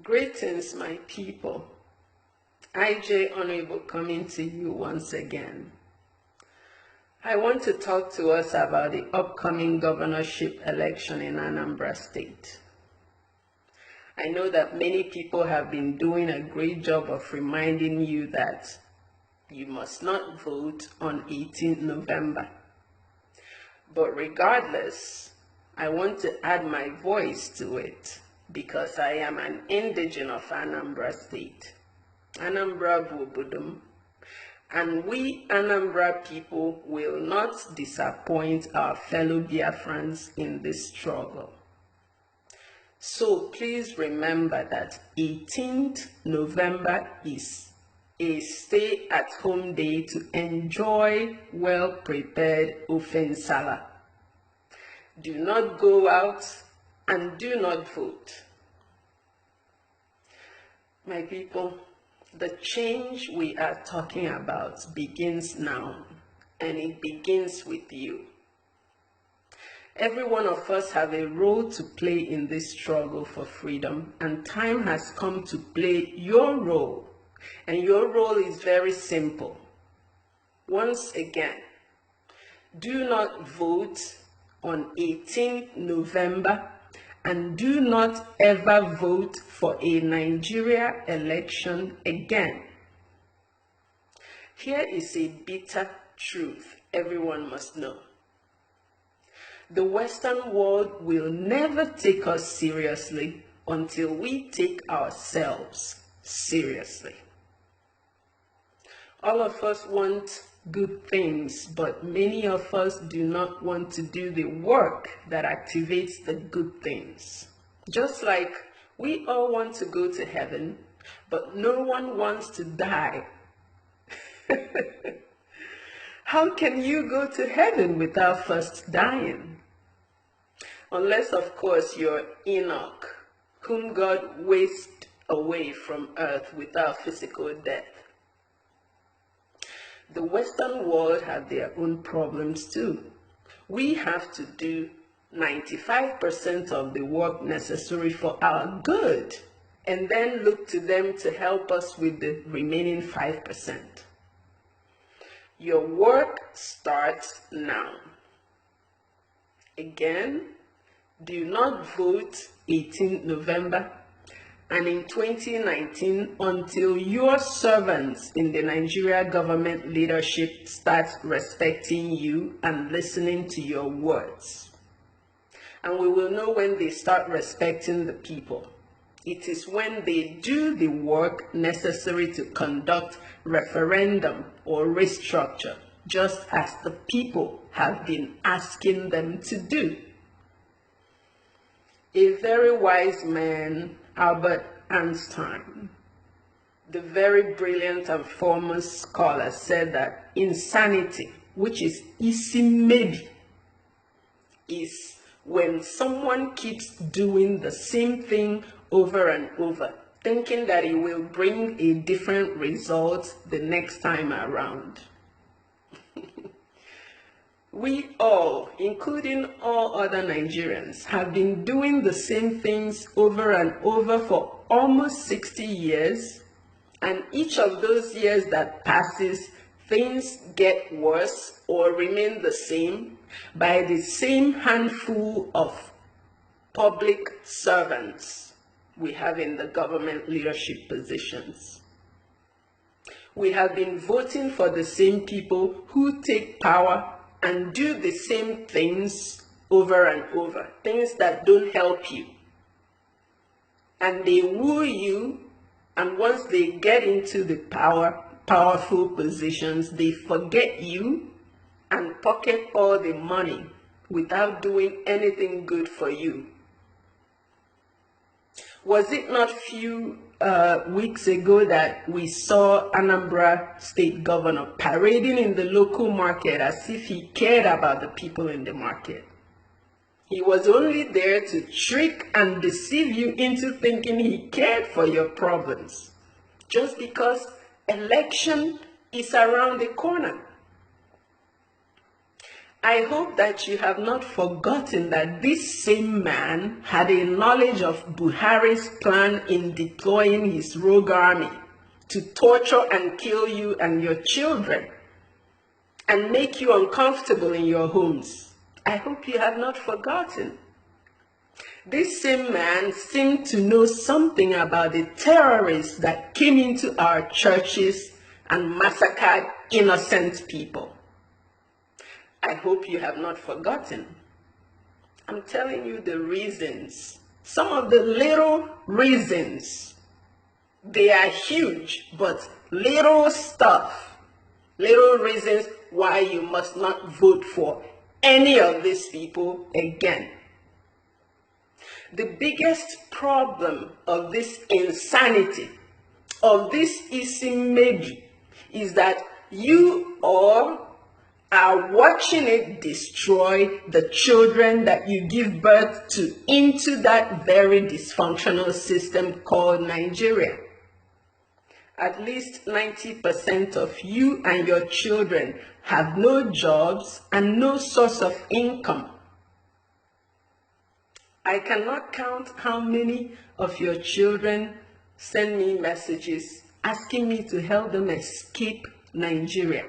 Greetings, my people. IJ Honorable coming to you once again. I want to talk to us about the upcoming governorship election in Anambra State. I know that many people have been doing a great job of reminding you that you must not vote on 18th November. But regardless, I want to add my voice to it because I am an indigene of Anambra State. Anambra Bubudum. And we Anambra people will not disappoint our fellow Biafrans in this struggle. So please remember that 18th November is a stay-at-home day to enjoy well-prepared ofe nsala. Do not go out and do not vote. My people, the change we are talking about begins now, and it begins with you. Every one of us have a role to play in this struggle for freedom, and time has come to play your role. And your role is very simple. Once again, do not vote on 18th November and do not ever vote for a Nigeria election again. Here is a bitter truth everyone must know. The Western world will never take us seriously until we take ourselves seriously. All of us want good things, but many of us do not want to do the work that activates the good things. Just like we all want to go to heaven, but no one wants to die. How can you go to heaven without first dying? Unless, of course, you're Enoch, whom God whisked away from earth without physical death. The Western world have their own problems too. We have to do 95% of the work necessary for our good, and then look to them to help us with the remaining 5%. Your work starts now. Again, do not vote 18th November and in 2019 until your servants in the Nigeria government leadership start respecting you and listening to your words. And we will know when they start respecting the people. It is when they do the work necessary to conduct referendum or restructure, just as the people have been asking them to do. A very wise man, Albert Einstein, the very brilliant and foremost scholar, said that insanity, which is maybe, is when someone keeps doing the same thing over and over, thinking that it will bring a different result the next time around. We all, including all other Nigerians, have been doing the same things over and over for almost 60 years, and each of those years that passes, things get worse or remain the same by the same handful of public servants we have in the government leadership positions. We have been voting for the same people who take power and do the same things over and over, things that don't help you. And they woo you, and once they get into the powerful positions, they forget you and pocket all the money without doing anything good for you. Was it not few weeks ago that we saw Anambra State Governor parading in the local market as if he cared about the people in the market? He was only there to trick and deceive you into thinking he cared for your problems, just because election is around the corner. I hope that you have not forgotten that this same man had a knowledge of Buhari's plan in deploying his rogue army to torture and kill you and your children and make you uncomfortable in your homes. I hope you have not forgotten. This same man seemed to know something about the terrorists that came into our churches and massacred innocent people. I hope you have not forgotten. I'm telling you the reasons. Some of the little reasons. They are huge, but little stuff. Little reasons why you must not vote for any of these people again. The biggest problem of this insanity, of this maybe, is that you all are watching it destroy the children that you give birth to into that very dysfunctional system called Nigeria. At least 90% of you and your children have no jobs and no source of income. I cannot count how many of your children send me messages asking me to help them escape Nigeria.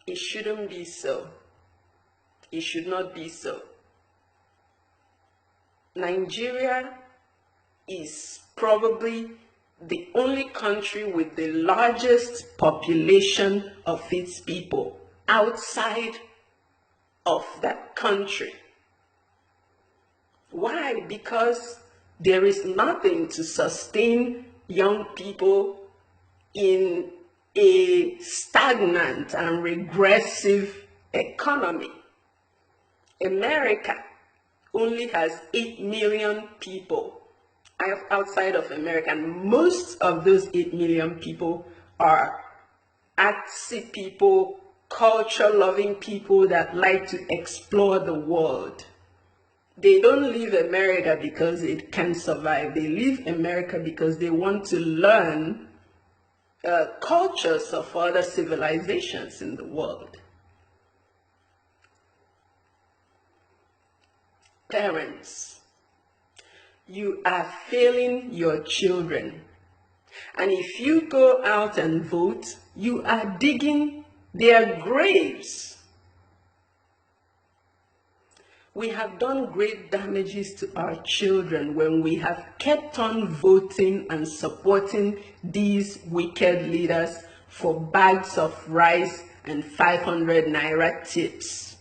It shouldn't be so. It should not be so. Nigeria is probably the only country with the largest population of its people outside of that country. Why? Because there is nothing to sustain young people in a stagnant and regressive economy. America only has 8 million people outside of America, and most of those 8 million people are artsy people, culture-loving people that like to explore the world. They don't leave America because it can survive. They leave America because they want to learn cultures of other civilizations in the world. Parents, you are failing your children. And if you go out and vote, you are digging their graves. We have done great damages to our children when we have kept on voting and supporting these wicked leaders for bags of rice and 500 naira tips.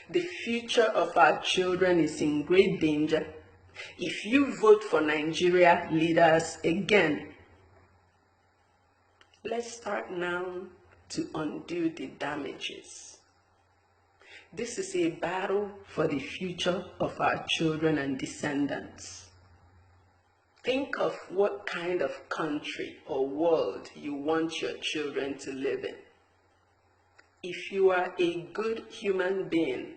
The future of our children is in great danger if you vote for Nigeria leaders again. Let's start now to undo the damages. This is a battle for the future of our children and descendants. Think of what kind of country or world you want your children to live in. If you are a good human being,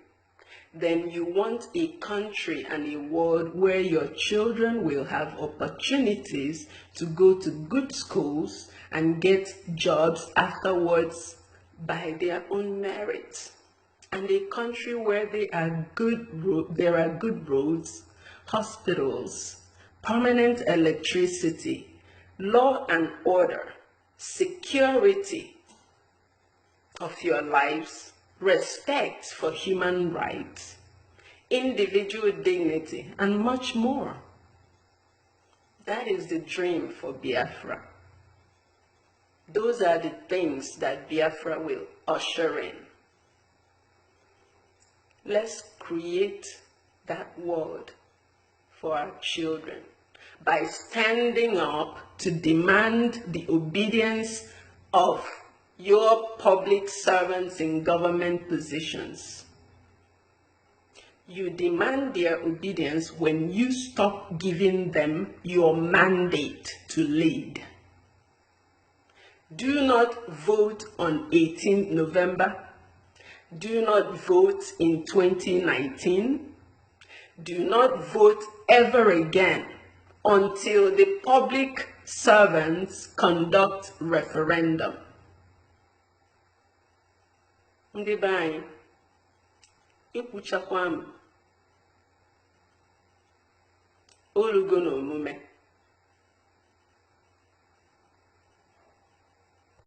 then you want a country and a world where your children will have opportunities to go to good schools and get jobs afterwards by their own merit. And a country where there are good roads, hospitals, permanent electricity, law and order, security of your lives, respect for human rights, individual dignity, and much more. That is the dream for Biafra. Those are the things that Biafra will usher in. Let's create that world for our children by standing up to demand the obedience of your public servants in government positions. You demand their obedience when you stop giving them your mandate to lead. Do not vote on 18th November. Do not vote in 2019. Do not vote ever again until the public servants conduct referendum. ndị be anyị ikwuchakwa m olugo n'omume